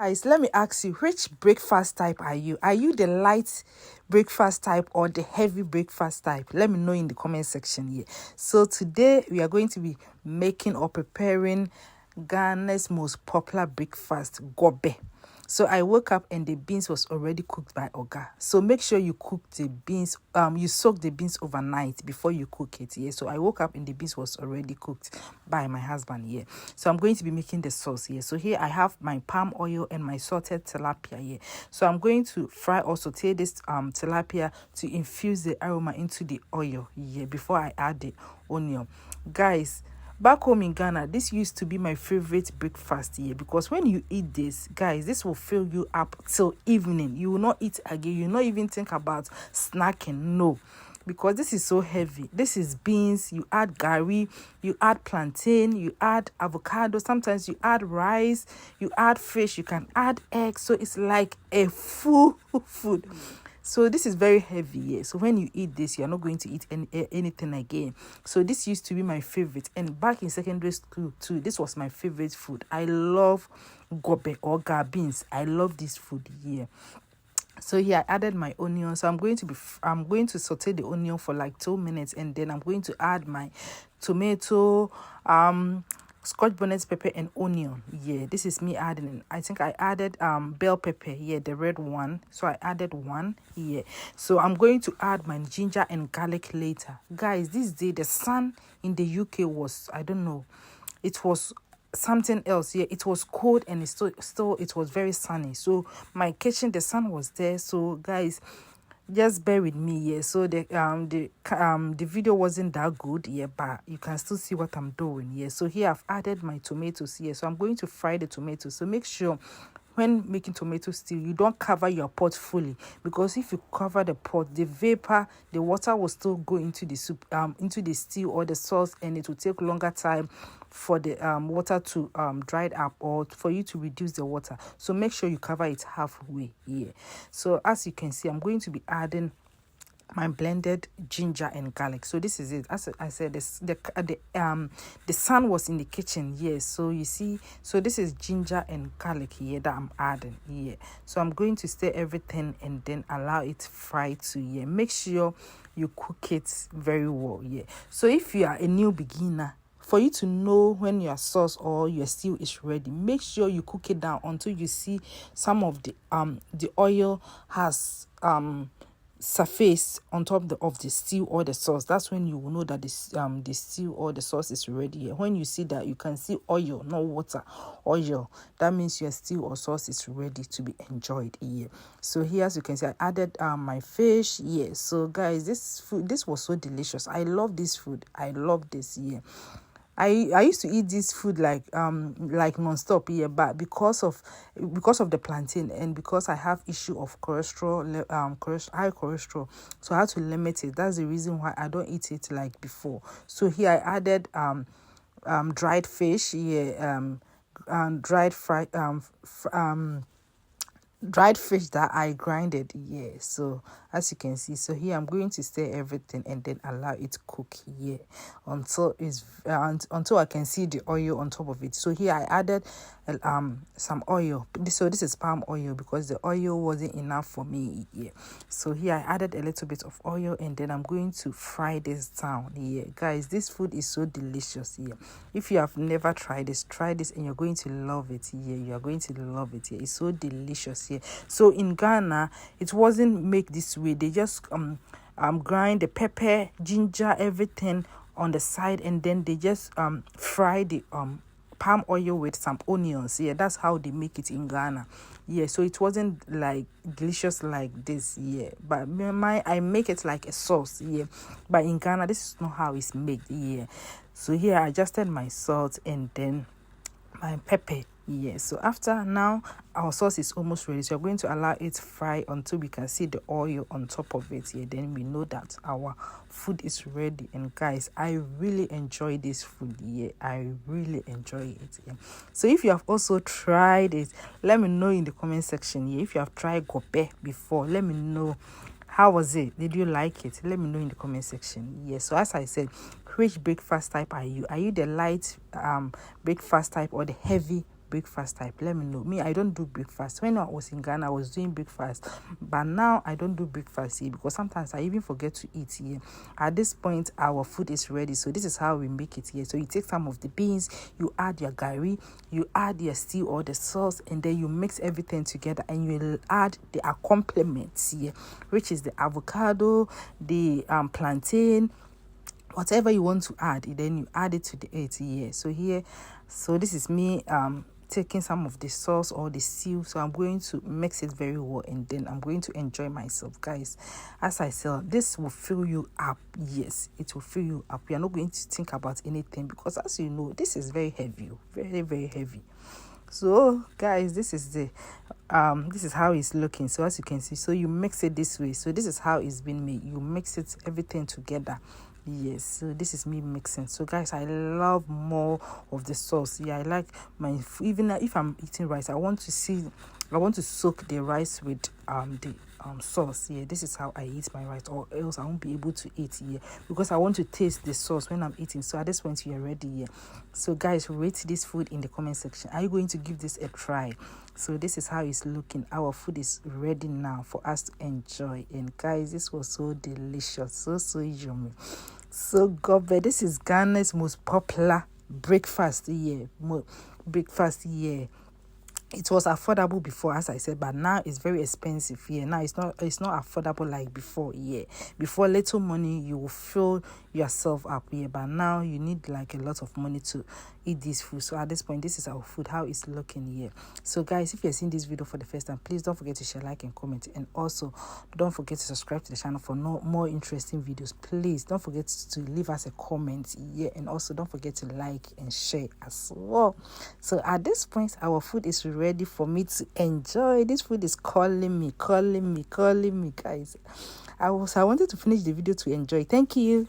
Guys, let me ask you, which breakfast type are you? Are you the light breakfast type or the heavy breakfast type? Let me know in the comment section here. So today we are going to be making or preparing Ghana's most popular breakfast, Gobe. So I woke up and the beans was already cooked by Oga. So make sure you cook the beans, you soak the beans overnight before you cook it. Yeah. So I woke up and the beans was already cooked by my husband. Yeah. So I'm going to be making the sauce here. So here I have my palm oil and my salted tilapia here. So I'm going to fry or saute this tilapia to infuse the aroma into the oil here before I add the onion. Guys, back home in Ghana, this used to be my favorite breakfast here because when you eat this, guys, this will fill you up till evening. You will not eat again. You will not even think about snacking. No, because this is so heavy. This is beans. You add gari, you add plantain, you add avocado. Sometimes you add rice, you add fish, you can add eggs. So it's like a full food. So this is very heavy, yeah. So when you eat this, you're not going to eat anything again. So this used to be my favorite. And back in secondary school too, this was my favorite food. I love gobe or beans. I love this food here. So here I added my onion. So I'm going to saute the onion for like 2 minutes, and then I'm going to add my tomato, scotch bonnet pepper and onion. Yeah, this is me adding. I think I added bell pepper. Yeah, the red one. So I added one. Yeah. So I'm going to add my ginger and garlic later. Guys, this day the sun in the UK was, I don't know, it was something else. Yeah, it was cold and it's still it was very sunny. So my kitchen, the sun was there. So guys, just bear with me. Yeah, so the video wasn't that good. Yeah, but you can still see what I'm doing. Yeah, so here I've added my tomatoes here. So I'm going to fry the tomatoes. So make sure when making tomato stew, you don't cover your pot fully, because if you cover the pot, the vapor, the water will still go into the soup, into the stew or the sauce, and it will take longer time for the water to dry up, or for you to reduce the water. So make sure you cover it halfway here. So as you can see, I'm going to be adding my blended ginger and garlic. So this is it. As I said, the sun was in the kitchen. Yes. So you see, so this is ginger and garlic here that I'm adding here. So I'm going to stir everything and then allow it fry to here. Make sure you cook it very well. Yeah. So if you are a new beginner, for you to know when your sauce or your stew is ready, make sure you cook it down until you see some of the oil has surface on top of the stew or the sauce. That's when you will know that the stew or the sauce is ready. When you see that, you can see oil, not water, oil, that means your stew or sauce is ready to be enjoyed here. So here, as you can see, I added my fish. Yeah, so guys, this was so delicious. I love this food. I love this here. I used to eat this food like non-stop here, but because of the plantain and because I have issue of cholesterol, high cholesterol, so I had to limit it. That's the reason why I don't eat it like before. So here I added dried fish, dried dried fish that I grinded. Yeah, so as you can see, so here I'm going to stir everything and then allow it to cook here until until I can see the oil on top of it. So here I added some oil. So this is palm oil because the oil wasn't enough for me here. So here I added a little bit of oil and then I'm going to fry this down here. Guys, this food is so delicious here. If you have never tried this, try this and you're going to love it here. You are going to love it here. It's so delicious here. So in Ghana, it wasn't made this way. They just grind the pepper, ginger, everything on the side, and then they just fry the palm oil with some onions. Yeah, that's how they make it in Ghana. Yeah, so it wasn't like delicious like this. Yeah, but I make it like a sauce. Yeah, but in Ghana, this is not how it's made. Yeah, so here I adjusted my salt and then my pepper. Yes, so after now our sauce is almost ready, so we're going to allow it fry until we can see the oil on top of it here. Then we know that our food is ready. And guys, I really enjoy this food here. I really enjoy it here. So if you have also tried it, let me know in the comment section here. If you have tried gobe before, let me know. How was it? Did you like it? Let me know in the comment section. Yes, so as I said, which breakfast type are you? Are you the light breakfast type or the heavy breakfast type? Let me know. Me, I don't do breakfast. When I was in Ghana, I was doing breakfast, but now I don't do breakfast here because sometimes I even forget to eat here. At this point, our food is ready, so this is how we make it here. So you take some of the beans, you add your gari, you add your stew or the sauce, and then you mix everything together, and you will add the accompaniments here, which is the avocado, the plantain, whatever you want to add, then you add it to the it here. So this is me taking some of the sauce or the stew. So I'm going to mix it very well, and then I'm going to enjoy myself, guys. As I said, this will fill you up. Yes, it will fill you up. You're not going to think about anything because, as you know, this is very heavy, very, very heavy. So guys, this is how it's looking. So as you can see, so you mix it this way. So this is how it's been made. You mix it everything together. Yes, so this is me mixing. So guys, I love more of the sauce. Yeah, I like my, even if I'm eating rice, I want to soak the rice with the sauce. Yeah, this is how I eat my rice, or else I won't be able to eat here because I want to taste the sauce when I'm eating. So at this point, you're ready here. So guys, rate this food in the comment section. Are you going to give this a try? So this is how it's looking. Our food is ready now for us to enjoy. And guys, this was so delicious, so yummy. So Gobe, this is Ghana's most popular breakfast here. It was affordable before, as I said, but now it's very expensive here. Now it's not affordable like before. Yeah, before, little money you will fill yourself up here, but now you need like a lot of money to eat this food. So at this point, this is our food, how it's looking here. So guys, if you're seeing this video for the first time, please don't forget to share, like, and comment, and also don't forget to subscribe to the channel for more interesting videos. Please don't forget to leave us a comment here, and also don't forget to like and share as well. So at this point, our food is ready for me to enjoy. This food is calling me, guys. I wanted to finish the video to enjoy. Thank you.